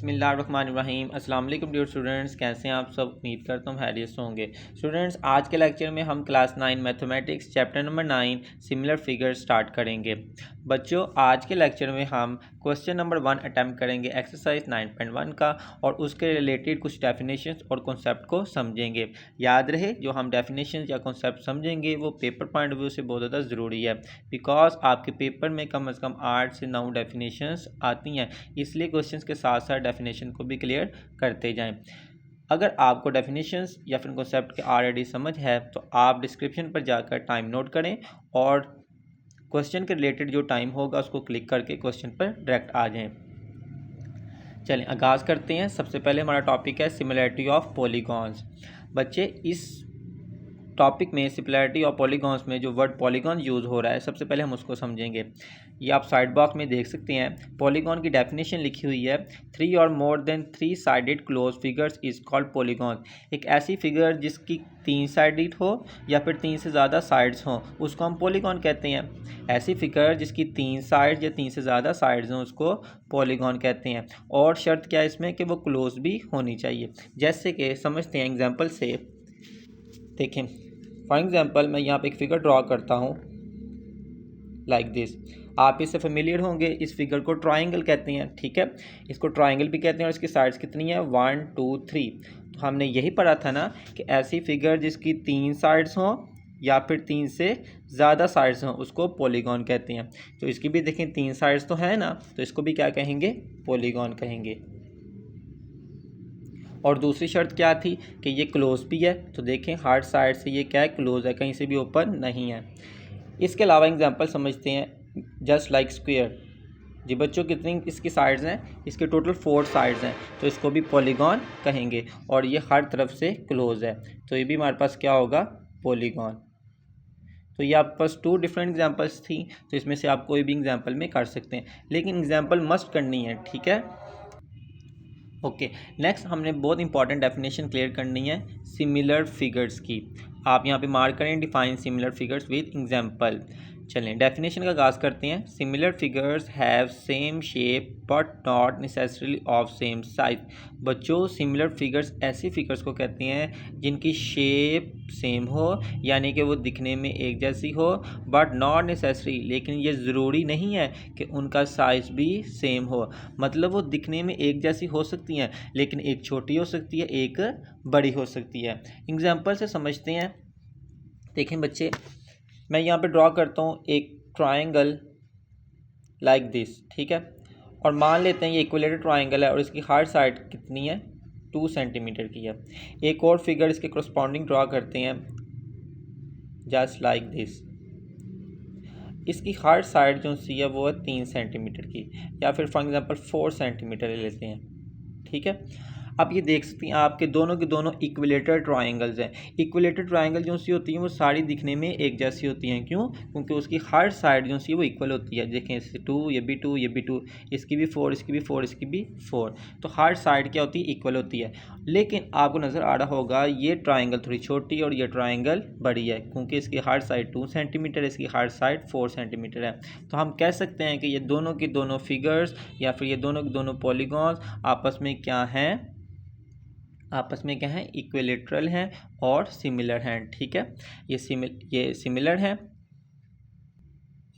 बिस्मिल्लाहिर्रहमानिर्रहीम। अस्सलाम वालेकुम डियर स्टूडेंट्स, कैसे हैं आप सब? उम्मीद करता हूँ हैरियत से होंगे। स्टूडेंट्स, आज के लेक्चर में हम class 9 mathematics chapter number 9 similar figures start करेंगे। बच्चों, आज के लेक्चर में हम क्वेश्चन नंबर 1 अटैम्प्ट करेंगे एक्सरसाइज 9.1 का, और उसके रिलेटेड कुछ डेफिनेशंस और कॉन्सेप्ट को समझेंगे। याद रहे, जो हम डेफिनेशंस या कॉन्सेप्ट समझेंगे वो पेपर पॉइंट ऑफ व्यू से बहुत ज़्यादा ज़रूरी है, बिकॉज आपके पेपर में कम से कम 8 से 9 डेफिनेशंस आती हैं, इसलिए क्वेश्चंस के साथ साथ डेफिनेशन को भी क्लियर करते जाएं। अगर आपको डेफिनेशंस या फिर कॉन्सेप्ट के ऑलरेडी समझ है तो आप डिस्क्रिप्शन पर जाकर टाइम नोट करें और क्वेश्चन के रिलेटेड जो टाइम होगा उसको क्लिक करके क्वेश्चन पर डायरेक्ट आ जाएं। चलें, आगाज़ करते हैं। सबसे पहले हमारा टॉपिक है सिमिलैरिटी ऑफ पॉलीगॉन्स। बच्चे, इस टॉपिक में सिमिलैरिटी ऑफ पॉलीगॉन्स में जो वर्ड पॉलीगॉन यूज़ हो रहा है, सबसे पहले हम उसको समझेंगे। ये आप साइड बॉक्स में देख सकते हैं, पॉलीगॉन की डेफिनेशन लिखी हुई है, 3 और more than 3 sided close figures is called polygon. एक ऐसी फिगर जिसकी 3 साइडेड हो या फिर 3 से ज़्यादा साइड्स हों, उसको हम पॉलीगॉन कहते हैं। ऐसी फिगर जिसकी 3 साइड्स या 3 से ज़्यादा साइड्स हों, उसको पॉलीगॉन कहते हैं। और शर्त क्या है इसमें कि वो क्लोज भी होनी चाहिए। जैसे कि समझते हैं एग्जाम्पल से। देखें, फॉर एग्जांपल मैं यहाँ पे एक फिगर ड्रॉ करता हूँ लाइक दिस। आप इससे फेमिलियर होंगे, इस फिगर को ट्राइंगल कहते हैं, ठीक है। इसको ट्राइंगल भी कहते हैं और इसकी साइड्स कितनी है, 1 2 3। तो हमने यही पढ़ा था ना कि ऐसी फिगर जिसकी 3 साइड्स हों या फिर 3 से ज़्यादा साइड्स हों, उसको पॉलीगॉन कहते हैं। तो इसकी भी देखें 3 साइड्स तो है ना, तो इसको भी क्या कहेंगे, पॉलीगॉन कहेंगे। और दूसरी शर्त क्या थी कि ये क्लोज भी है, तो देखें हर साइड से ये क्या है, क्लोज है, कहीं से भी ओपन नहीं है। इसके अलावा एग्जांपल समझते हैं, जस्ट लाइक स्क्वायर। जी बच्चों, कितनी इसकी साइड्स हैं, इसके टोटल 4 साइड्स हैं, तो इसको भी पॉलीगॉन कहेंगे। और ये हर तरफ से क्लोज है, तो ये भी हमारे पास क्या होगा, पॉलीगॉन। तो ये आपके पास 2 डिफरेंट एग्जांपल्स थी, तो इसमें से आप कोई भी एग्जांपल में कर सकते हैं, लेकिन एग्जांपल मस्ट करनी है, ठीक है। ओके, नेक्स्ट हमने बहुत इंपॉर्टेंट डेफिनेशन क्लियर करनी है सिमिलर फिगर्स की। आप यहाँ पे मार्क करें, define similar figures with example. चलें, डेफिनेशन का आगाज़ करते हैं। Similar figures have same shape but not necessarily of same size. बच्चों, सिमिलर फिगर्स ऐसी फिगर्स को कहते हैं जिनकी शेप सेम हो, यानी कि वो दिखने में एक जैसी हो, बट नॉट नेसेसरी, लेकिन ये ज़रूरी नहीं है कि उनका साइज़ भी सेम हो। मतलब वो दिखने में एक जैसी हो सकती हैं, लेकिन एक छोटी हो सकती है, एक बड़ी हो सकती है। एग्जाम्पल से समझते हैं। देखें बच्चे, मैं यहाँ पे ड्रॉ करता हूँ एक ट्रायंगल लाइक दिस, ठीक है। और मान लेते हैं ये इक्विलेटरल ट्रायंगल है और इसकी हर साइड कितनी है, 2 सेंटीमीटर की है। एक और फिगर इसके करस्पॉन्डिंग ड्रॉ करते हैं, जस्ट लाइक दिस। इसकी हर साइड जो सी है वो है 3 सेंटीमीटर की, या फिर फॉर एग्जांपल 4 सेंटीमीटर ले लेते हैं, ठीक है। अब ये देख सकती हैं आपके दोनों के दोनों इक्विलेटरल ट्रायंगल्स हैं। इक्विलेटरल ट्रायंगल जो सी होती हैं वो सारी दिखने में एक जैसी होती हैं। क्यों? क्योंकि उसकी हर साइड जो सी वो इक्वल होती है। देखें, इससे 2, ये भी 2, ये भी 2, इसकी भी 4, इसकी भी 4, इसकी भी 4। तो हर साइड क्या होती है, इक्वल होती है। लेकिन आपको नज़र आ रहा होगा ये ट्रायंगल थोड़ी छोटी और ये ट्रायंगल बड़ी है, क्योंकि इसकी हर साइड 2 सेंटीमीटर है, इसकी हर साइड 4 सेंटीमीटर है। तो हम कह सकते हैं कि ये दोनों की दोनों फिगर्स या फिर ये दोनों के दोनों पॉलीगॉन्स आपस में क्या हैं, आपस में क्या है, इक्विलेटरल हैं और सिमिलर हैं, ठीक है। ये सिमिलर हैं,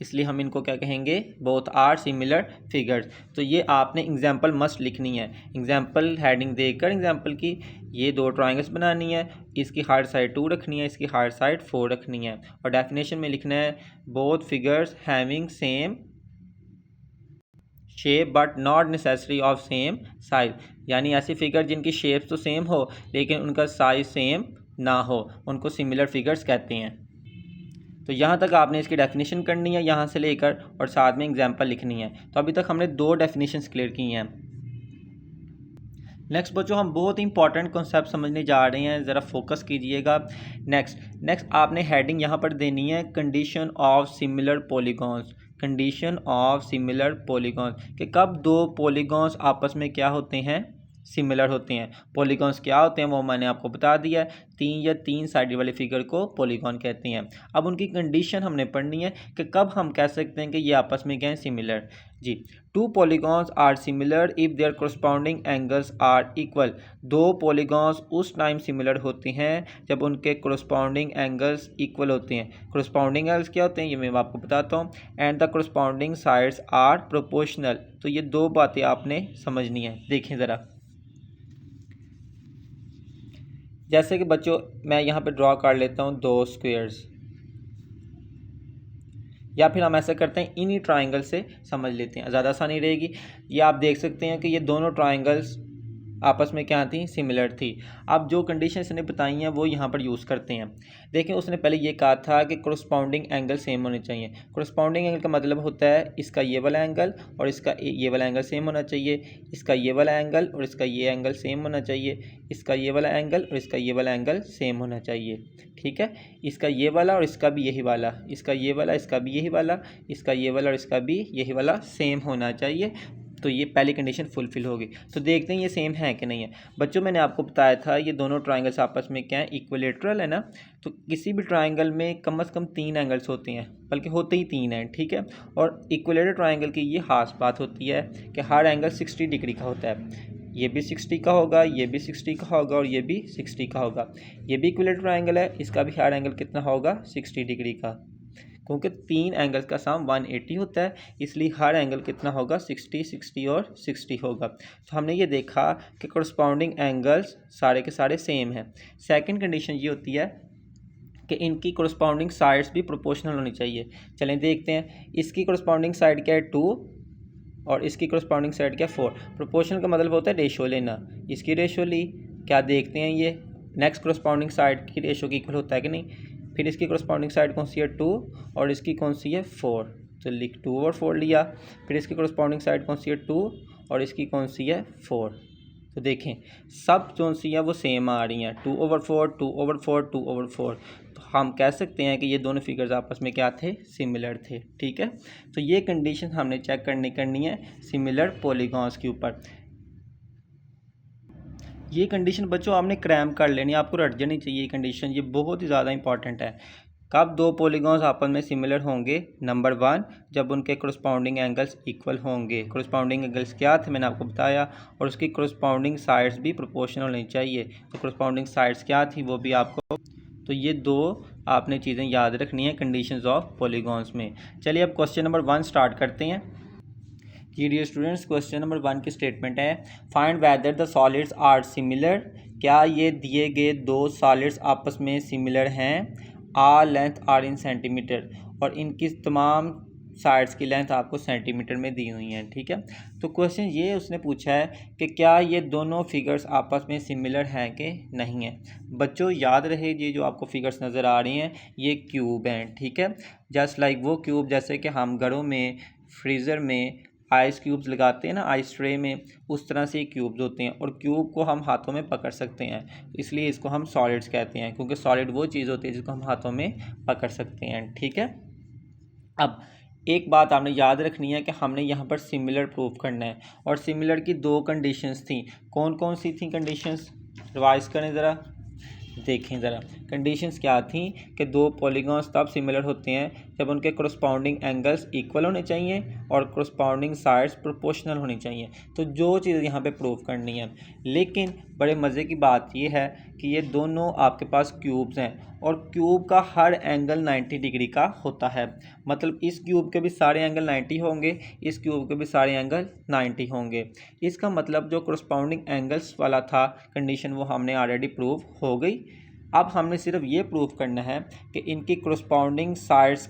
इसलिए हम इनको क्या कहेंगे, बोथ आर सिमिलर फिगर्स। तो ये आपने एग्जांपल मस्ट लिखनी है, एग्जांपल हेडिंग देकर एग्जांपल की ये 2 ट्रायंगल्स बनानी है, इसकी हर साइड 2 रखनी है, इसकी हर साइड 4 रखनी है। और डेफिनेशन में लिखना है both figures having same shape but not necessary of same size. यानी ऐसी फिगर जिनकी शेप्स तो सेम हो लेकिन उनका साइज सेम ना हो, उनको सिमिलर फिगर्स कहते हैं। तो यहाँ तक आपने इसकी डेफिनेशन करनी है यहाँ से लेकर, और साथ में एग्जांपल लिखनी है। तो अभी तक हमने 2 डेफिनेशंस क्लियर की हैं। नेक्स्ट बच्चों, हम बहुत इंपॉर्टेंट कॉन्सेप्ट समझने जा रहे हैं, ज़रा फोकस कीजिएगा। नेक्स्ट आपने हेडिंग यहाँ पर देनी है condition of similar polygons. Condition of similar polygons कि कब 2 पॉलीगॉन्स आपस में क्या होते हैं, सिमिलर होते हैं। पॉलीगॉन्स क्या होते हैं वो मैंने आपको बता दिया है, 3 साइडेड वाले फिगर को पॉलीगॉन कहते हैं। अब उनकी कंडीशन हमने पढ़नी है कि कब हम कह सकते हैं कि ये आपस में क्या है, सिमिलर। जी, 2 polygons are similar if their corresponding angles are equal. 2 polygons उस टाइम सिमिलर होते हैं जब उनके कोरस्पॉन्डिंग एंगल्स इक्वल होते हैं। कोरस्पॉन्डिंग एंगल्स क्या होते हैं ये मैं आपको बताता हूँ। And the corresponding sides are proportional. तो ये 2 बातें आपने समझनी है। देखें ज़रा, जैसे कि बच्चों मैं यहाँ पे ड्रॉ कर लेता हूँ 2 स्क्वायर्स, या फिर हम ऐसा करते हैं इन्हीं ट्राइंगल से समझ लेते हैं, ज़्यादा आसानी रहेगी। ये आप देख सकते हैं कि ये दोनों ट्राइंगल्स आपस में क्या थी, सिमिलर थी। अब जो कंडीशन इसने बताई हैं वो यहाँ पर यूज़ करते हैं। देखें, उसने पहले ये कहा था कि कोरस्पॉन्डिंग एंगल सेम होने चाहिए। कोरस्पॉन्डिंग एंगल का मतलब होता है इसका ये वाला एंगल और इसका ये वाला एंगल सेम होना चाहिए, इसका ये वाला एंगल और इसका ये एंगल सेम होना चाहिए, इसका ये वाला एंगल और इसका ये वाला एंगल सेम होना चाहिए। ठीक है, इसका ये वाला और इसका भी यही वाला, इसका ये वाला, इसका भी यही वाला, इसका ये वाला और इसका भी यही वाला सेम होना चाहिए। तो ये पहली कंडीशन फुलफिल होगी। तो देखते हैं ये सेम है कि नहीं है। बच्चों मैंने आपको बताया था ये दोनों ट्राइंगल्स आपस में क्या है, इक्विलेटरल है ना। तो किसी भी ट्राइंगल में कम से कम 3 एंगल्स होते हैं, बल्कि होते ही 3 हैं। ठीक है, और इक्विलेटरल ट्राइंगल की ये खास बात होती है कि हर एंगल 60 डिग्री का होता है। ये भी 60 का होगा, ये भी 60 का होगा और ये भी 60 का होगा। ये भी इक्विलेटरल ट्राइंगल है, इसका भी हर एंगल कितना होगा, 60 डिग्री का, क्योंकि 3 एंगल्स का सम 180 होता है, इसलिए हर एंगल कितना होगा, 60, 60 और 60 होगा। तो हमने ये देखा कि कोरस्पॉन्डिंग एंगल्स सारे के सारे सेम हैं। सेकंड कंडीशन ये होती है कि इनकी कोरस्पॉन्डिंग साइड्स भी प्रोपोर्शनल होनी चाहिए। चलें देखते हैं, इसकी कोरस्पॉन्डिंग साइड क्या है 2 और इसकी कोरस्पॉन्डिंग साइड क्या 4। प्रोपोर्शनल का मतलब होता है रेशो लेना। इसकी रेशो ली, क्या देखते हैं ये नेक्स्ट कोरस्पॉन्डिंग साइड की रेशो की इक्वल होता है कि नहीं। फिर इसकी कोरस्पॉन्डिंग साइड कौन सी है 2 और इसकी कौन सी है 4, तो लिख 2/4 लिया। फिर इसकी कोरस्पॉन्डिंग साइड कौन सी है 2 और इसकी कौन सी है 4। तो देखें सब जो सी है वो सेम आ रही हैं, 2/4, 2/4, 2/4। तो हम कह सकते हैं कि ये दोनों फिगर्स आपस में क्या थे, सिमिलर थे। ठीक है, तो ये कंडीशन हमने चेक करनी है सिमिलर पॉलीगॉन्स के ऊपर। ये कंडीशन बच्चों आपने क्रैम कर लेनी, आपको रट जानी चाहिए ये कंडीशन, ये बहुत ही ज़्यादा इंपॉर्टेंट है। कब 2 पॉलीगॉन्स आपस में सिमिलर होंगे, नंबर 1 जब उनके कोरस्पॉन्डिंग एंगल्स इक्वल होंगे। कोरस्पॉन्डिंग एंगल्स क्या थे मैंने आपको बताया, और उसकी कोरस्पॉन्डिंग साइड्स भी प्रोपोर्शनल होनी चाहिए। तो कोरस्पॉन्डिंग साइड्स क्या थी वो भी आपको, तो ये 2 आपने चीज़ें याद रखनी है कंडीशंस ऑफ पॉलीगॉन्स में। चलिए अब क्वेश्चन नंबर 1 स्टार्ट करते हैं। जी डियर स्टूडेंट्स, क्वेश्चन नंबर 1 की स्टेटमेंट है, find whether the solids are similar. क्या ये दिए गए 2 सॉलिड्स आपस में सिमिलर हैं। Are length are in centimetre, और इनकी तमाम साइड्स की लेंथ आपको सेंटीमीटर में दी हुई हैं। ठीक है, तो क्वेश्चन ये उसने पूछा है कि क्या ये दोनों फिगर्स आपस में सिमिलर हैं कि नहीं है। बच्चों याद रहे ये जो आपको फिगर्स नज़र आ रही हैं ये क्यूब हैं। ठीक है, जस्ट लाइक वो क्यूब जैसे कि हम घरों में फ्रीज़र में आइस क्यूब्स लगाते हैं ना आइस ट्रे में, उस तरह से क्यूब्स होते हैं, और क्यूब को हम हाथों में पकड़ सकते हैं, इसलिए इसको हम सॉलिड्स कहते हैं, क्योंकि सॉलिड वो चीज़ होती है जिसको हम हाथों में पकड़ सकते हैं। ठीक है, अब एक बात आपने याद रखनी है कि हमने यहाँ पर सिमिलर प्रूफ करना है, और सिमिलर की 2 कंडीशंस थी। कौन कौन सी थी कंडीशंस, रिवाइज करें ज़रा, देखें ज़रा कंडीशंस क्या थी कि 2 पॉलीगॉन्स तब सिमिलर होते हैं जब उनके कोरस्पॉन्डिंग एंगल्स इक्वल होने चाहिए और कोरस्पॉन्डिंग साइड्स प्रोपोर्शनल होनी चाहिए। तो जो चीज़ यहाँ पे प्रूव करनी है, लेकिन बड़े मज़े की बात ये है कि ये दोनों आपके पास क्यूब्स हैं, और क्यूब का हर एंगल 90 डिग्री का होता है। मतलब इस क्यूब के भी सारे एंगल 90 होंगे, इस क्यूब के भी सारे एंगल 90 होंगे। इसका मतलब जो कोरस्पॉन्डिंग एंगल्स वाला था कंडीशन वो हमने ऑलरेडी प्रूव हो गई। अब हमने सिर्फ ये प्रूव करना है कि इनकी कोरस्पॉन्डिंग साइड्स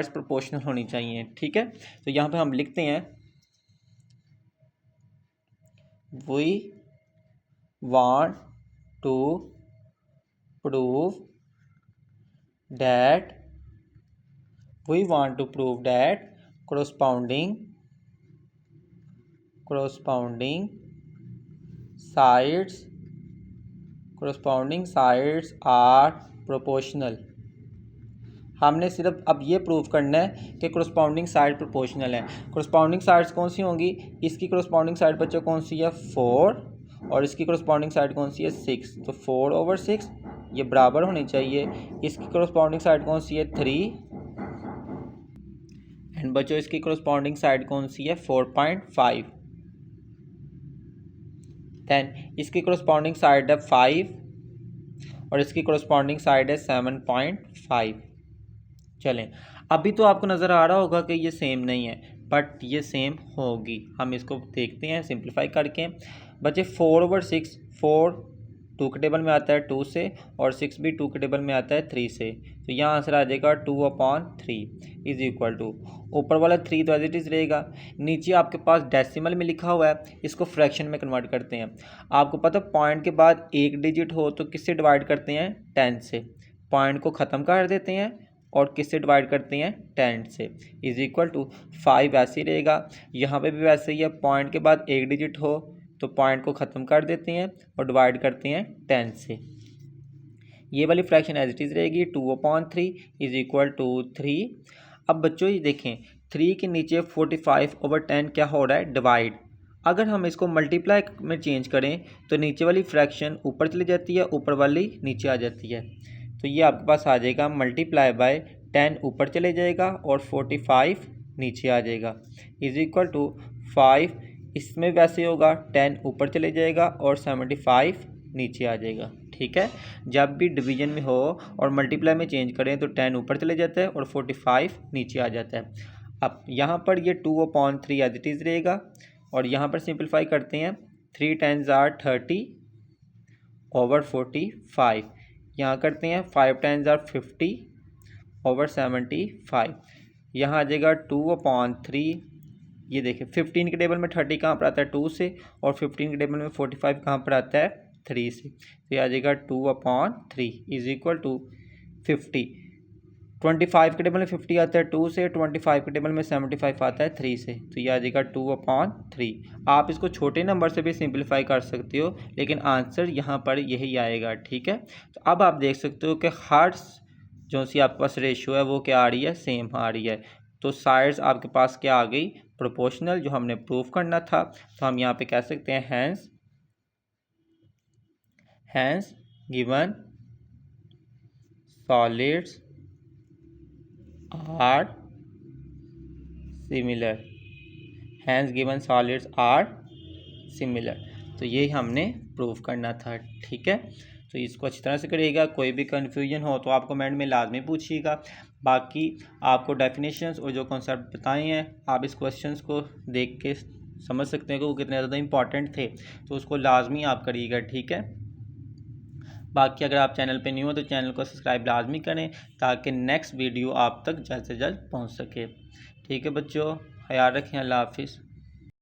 प्रोपोर्शनल होनी चाहिए। ठीक है, तो यहाँ पे हम लिखते हैं we want to prove that corresponding sides are proportional. हमने सिर्फ अब ये प्रूव करना है कि कोरस्पॉन्डिंग साइड प्रोपोर्शनल है। कोरस्पॉन्डिंग साइड्स कौन सी होंगी? इसकी कोरस्पॉन्डिंग साइड बच्चों कौन सी है? 4, और इसकी कोरस्पॉन्डिंग साइड कौन सी है? 6। तो 4/6 ये बराबर होनी चाहिए। इसकी कोरस्पॉन्डिंग साइड कौन सी है? 3, एंड बच्चों इसकी कोरस्पॉन्डिंग साइड कौन सी है? 4.5। देन इसकी कोरस्पॉन्डिंग साइड है 5 और इसकी कोरस्पॉन्डिंग साइड है 7.5। चलें, अभी तो आपको नज़र आ रहा होगा कि ये सेम नहीं है, बट ये सेम होगी। हम इसको देखते हैं सिंप्लीफाई करके। बच्चे 4/6, 4 2 के टेबल में आता है 2 से, और 6 भी 2 के टेबल में आता है 3 से। तो यहाँ आंसर आ जाएगा 2/3 इज इक्वल टू, ऊपर वाला 3 तो एज इट इज़ रहेगा, नीचे आपके पास डेसिमल में लिखा हुआ है, इसको फ्रैक्शन में कन्वर्ट करते हैं। आपको पता पॉइंट के बाद एक डिजिट हो तो किससे डिवाइड करते हैं? 10 से। पॉइंट को ख़त्म कर देते हैं और किससे डिवाइड करते हैं? 10 से। इज इक्वल टू 5 ऐसे ही रहेगा, यहाँ पे भी वैसे ही है, पॉइंट के बाद एक डिजिट हो तो पॉइंट को ख़त्म कर देते हैं और डिवाइड करते हैं 10 से। ये वाली फ्रैक्शन एज इट इज़ रहेगी 2/3 इज इक्वल टू 3। अब बच्चों ये देखें, 3 के नीचे 45/10 क्या हो रहा है? डिवाइड। अगर हम इसको मल्टीप्लाई में चेंज करें तो नीचे वाली फ्रैक्शन ऊपर चली जाती है, ऊपर वाली नीचे आ जाती है। तो ये आपके पास आ जाएगा मल्टीप्लाई बाय 10 ऊपर चले जाएगा और 45 नीचे आ जाएगा, इज इक्वल टू 5। इसमें वैसे होगा, 10 ऊपर चले जाएगा और 75 नीचे आ जाएगा। ठीक है, जब भी डिवीजन में हो और मल्टीप्लाई में चेंज करें तो 10 ऊपर चले जाता है और 45 नीचे आ जाता है। अब यहाँ पर ये 2/3 एज इट इज़ रहेगा, और यहाँ पर सिंप्लीफाई करते हैं। 3 10s are 30/45। यहाँ करते हैं 5 10s are 50/75। यहाँ आ जाएगा 2/3। ये देखिए 15 के टेबल में 30 कहाँ पर आता है? 2 से, और 15 के टेबल में 45 कहाँ पर आता है? 3 से। तो ये आ जाएगा 2/3 इज इक्वल टू 50। 25 के टेबल में 50 आता है 2 से, 25 के टेबल में 75 आता है 3 से। तो ये आ जाएगा 2/3। आप इसको छोटे नंबर से भी सिंप्लीफाई कर सकते हो, लेकिन आंसर यहाँ पर यही आएगा। ठीक है, तो अब आप देख सकते हो कि हर जो सी आपके पास रेशियो है वो क्या आ रही है? सेम आ रही है। तो साइड्स आपके पास क्या आ गई? प्रोपोर्शनल, जो हमने प्रूव करना था। तो हम यहाँ पे कह सकते हैं hence given solids are similar. Hence given solids are similar. तो ये हमने प्रूव करना था। ठीक है, तो इसको अच्छी तरह से करिएगा। कोई भी कन्फ्यूजन हो तो आप कमेंट में लाजमी पूछिएगा। बाकी आपको डेफिनेशंस और जो कॉन्सेप्ट बताए हैं, आप इस क्वेश्चंस को देख के समझ सकते हैं कि वो कितने ज़्यादा इंपॉर्टेंट थे, तो उसको लाजमी आप करिएगा। ठीक है, बाकी अगर आप चैनल पे न्यू हो तो चैनल को सब्सक्राइब लाजमी करें ताकि नेक्स्ट वीडियो आप तक जल्द से जल्द पहुंच सके। ठीक है बच्चों, ख्याल रखें। अल्लाह हाफिज़।